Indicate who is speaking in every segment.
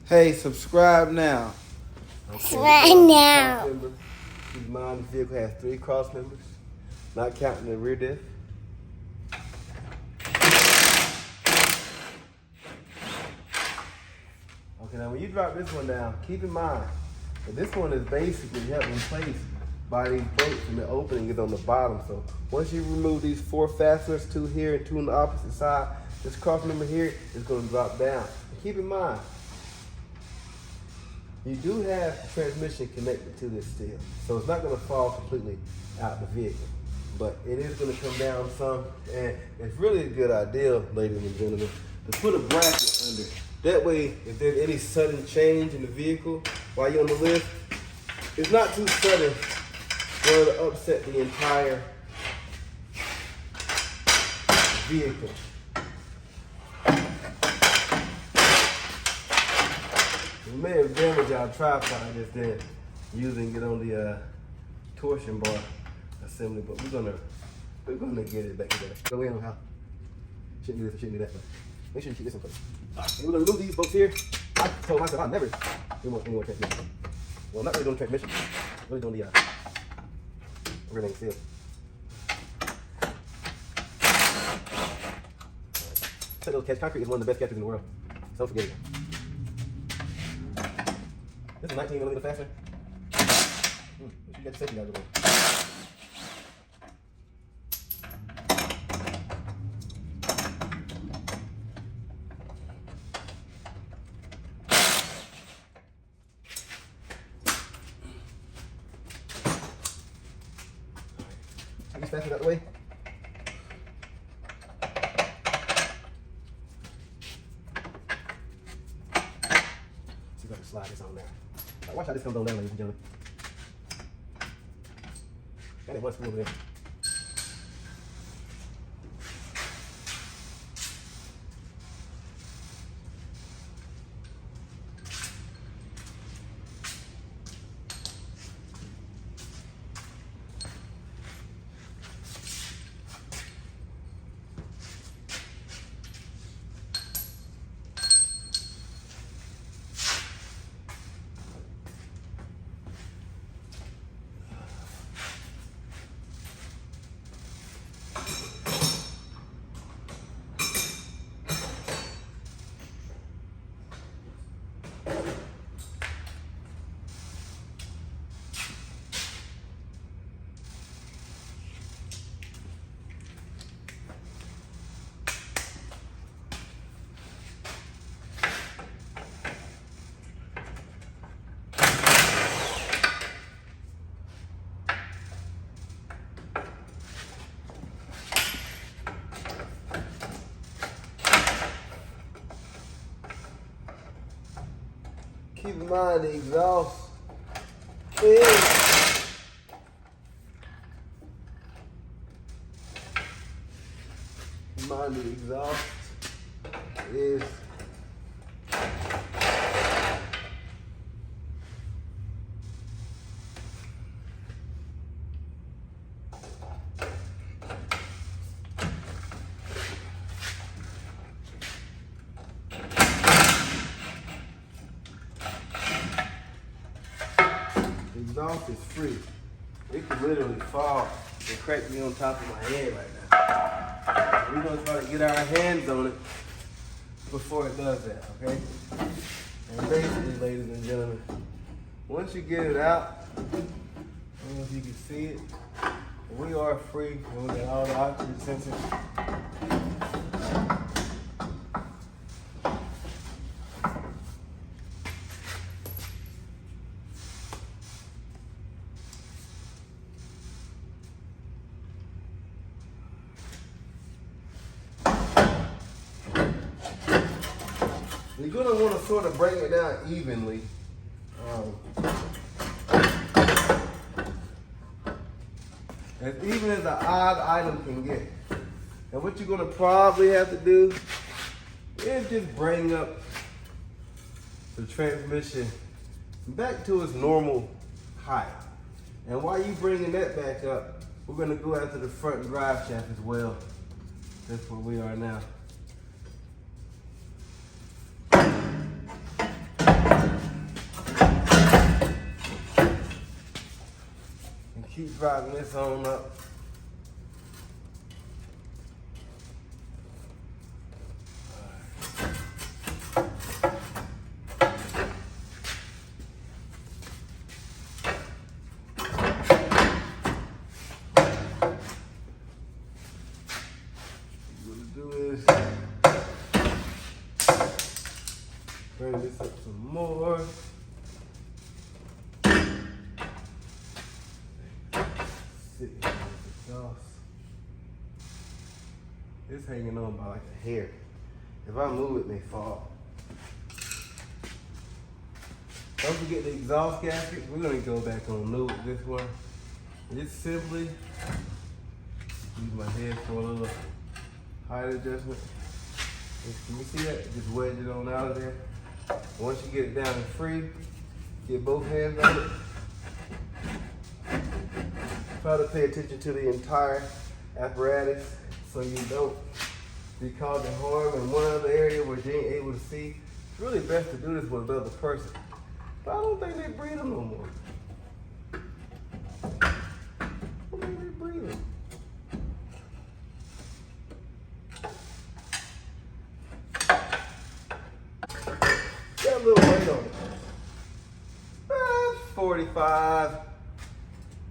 Speaker 1: Hey, subscribe now.
Speaker 2: Subscribe now.
Speaker 3: Keep in mind the vehicle has 3 cross members, not counting the rear diff. Okay, now when you drop this one down, keep in mind that this one is basically held in place by these bolts, and the opening is on the bottom. So once you remove these 4 fasteners, 2 here and 2 on the opposite side, this cross member here is going to drop down. And keep in mind, you do have transmission connected to this still, so it's not going to fall completely out the vehicle, but it is going to come down some, and it's really a good idea, ladies and gentlemen, to put a bracket under. That way, if there's any sudden change in the vehicle while you're on the lift, it's not too sudden for it to upset the entire vehicle. We may have damaged our tripod just then using it on the torsion bar assembly, but we're gonna get it back together. Go in on how. Shouldn't do this, shouldn't do that. Make sure you keep this in place. And we're gonna remove these bolts here. I told myself I'd never do any more transmission. Well, I'm not really doing transmission. I'm really doing the everything sealed. That little catch concrete is one of the best catchers in the world. Don't forget it. This is 19mm fastener. You got the safety out of the way. Take these fasteners out the way. See if I can slide this on there. Right, watch how this comes on down, ladies and gentlemen. Got it one screw over there. Keep in mind the exhaust is free. It could literally fall and crack me on top of my head right now. We're gonna try to get our hands on it before it does that, okay? And basically, ladies and gentlemen, once you get it out, I don't know if you can see it, we are free and we got all the oxygen sensors. You're going to want to sort of bring it down evenly. As even as an odd item can get. And what you're going to probably have to do is just bring up the transmission back to its normal height. And while you're bringing that back up, we're going to go after the front drive shaft as well. That's where we are now. Keep driving this on up. Bring this up some more. It's hanging on by like a hair. If I move it, may fall. Don't forget the exhaust gasket. We're gonna go back on new with this one. Just simply use my head for a little height adjustment. Can you see that? Just wedge it on out of there. Once you get it down and free, get both hands on it. Try to pay attention to the entire apparatus so you don't be causing harm in one other area where you ain't able to see. It's really best to do this with another person. But I don't think they breathe them no more. I don't think they breathe them. Got a little weight on it. 45,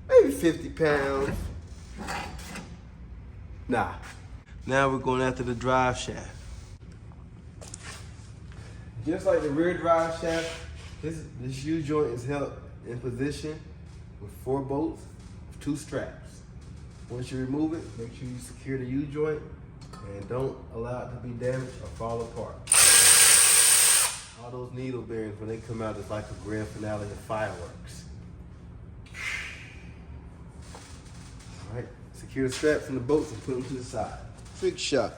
Speaker 3: maybe 50 pounds. Nah. Now we're going after the drive shaft. Just like the rear drive shaft, this U-joint is held in position with 4 bolts, 2 straps. Once you remove it, make sure you secure the U-joint and don't allow it to be damaged or fall apart. All those needle bearings, when they come out, it's like a grand finale of fireworks. All right, secure the straps and the bolts and put them to the side. Trick shot,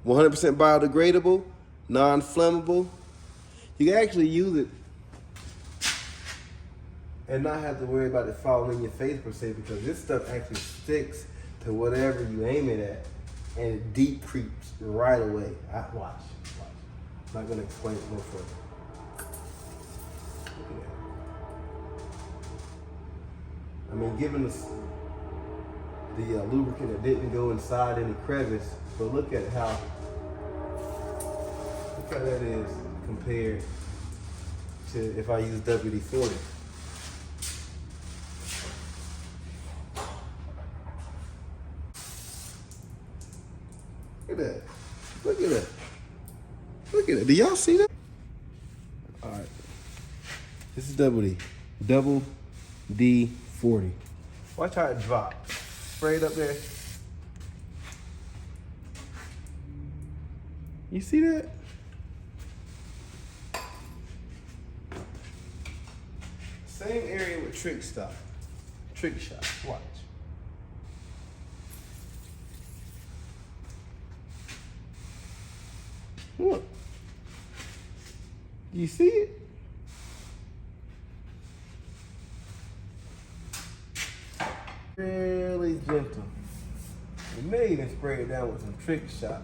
Speaker 3: 100% biodegradable, non-flammable. You can actually use it and not have to worry about it falling in your face per se, because this stuff actually sticks to whatever you aim it at, and it deep creeps right away. Watch. I'm not gonna explain it no further. Look at that. I mean, given the lubricant that didn't go inside any crevice, but look at how that is compared to if I use WD-40. Look at that. Look at that. Look at it. Do y'all see that? All right. This is double D40. Watch how it drops. Straight up there. You see that? Same area with trick shot. Watch. Look. You see it? Really gentle. You may even spray it down with some trick shot.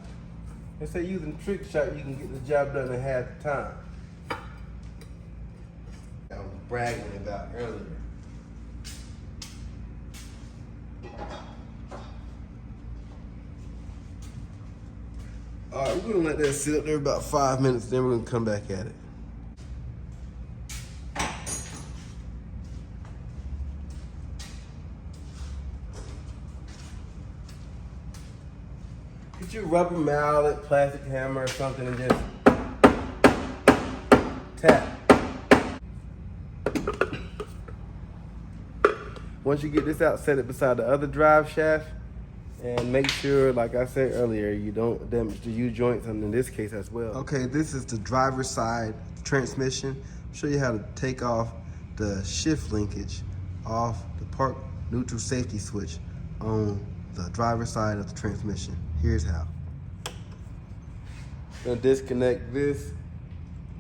Speaker 3: They say using trick shot, you can get the job done in half the time. I was bragging about earlier. All right, we're gonna let that sit up there about 5 minutes, then we're gonna come back at it. Get your rubber mallet, plastic hammer or something and just tap. Once you get this out, set it beside the other drive shaft and make sure, like I said earlier, you don't damage the U-joints, and in this case as well. Okay, this is the driver's side transmission. I'll show you how to take off the shift linkage off the park neutral safety switch on the driver's side of the transmission. Here's how. Gonna disconnect this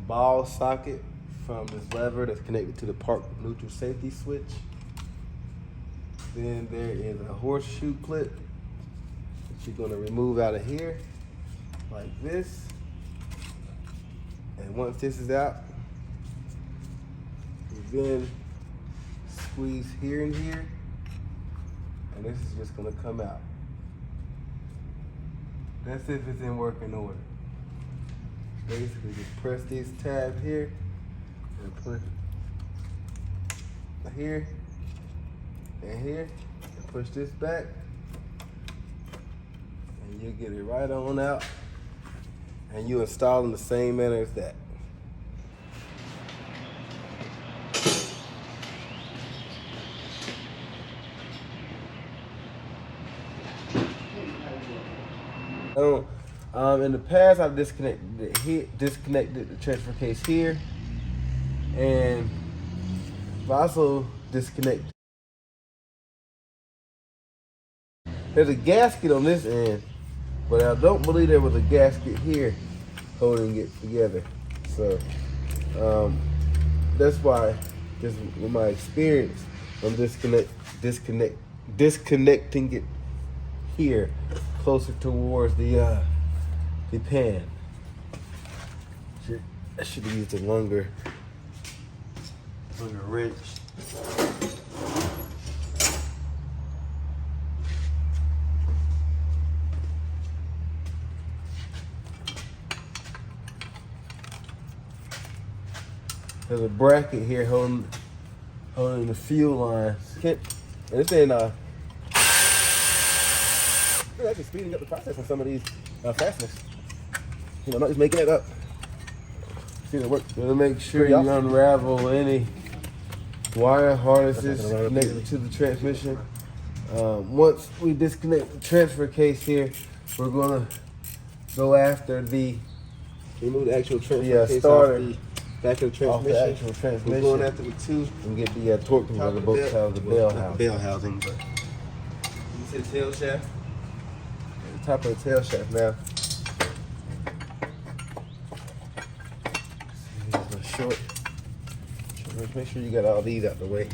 Speaker 3: ball socket from this lever that's connected to the park neutral safety switch. Then there is a horseshoe clip that you're gonna remove out of here, like this. And once this is out, you then squeeze here and here and this is just gonna come out. That's if it's in working order. Basically, just press these tabs here and put here and here, and push this back, and you get it right on out, and you install in the same manner as that. In the past, I've disconnected the transfer case here, and I've also disconnected. There's a gasket on this end, but I don't believe there was a gasket here holding it together. So that's why, just with my experience, I'm disconnecting it here, closer towards the pan. I should have used a longer wrench. There's a bracket here holding the fuel lines. And this ain't we're actually speeding up the process on some of these fasteners. You know, not just making it up. See the work. You gotta make sure you unravel any wire harnesses connected to the transmission. Once we disconnect the transfer case here, we're gonna go after remove the actual transfer case starter. Off the back of the transmission. Off the actual transmission. We're going after the two and get the torque converter, both sides of the bell housing. Bell housing, but you see the tail shaft? The top of the tail shaft now. Short. Make sure you got all these out the way.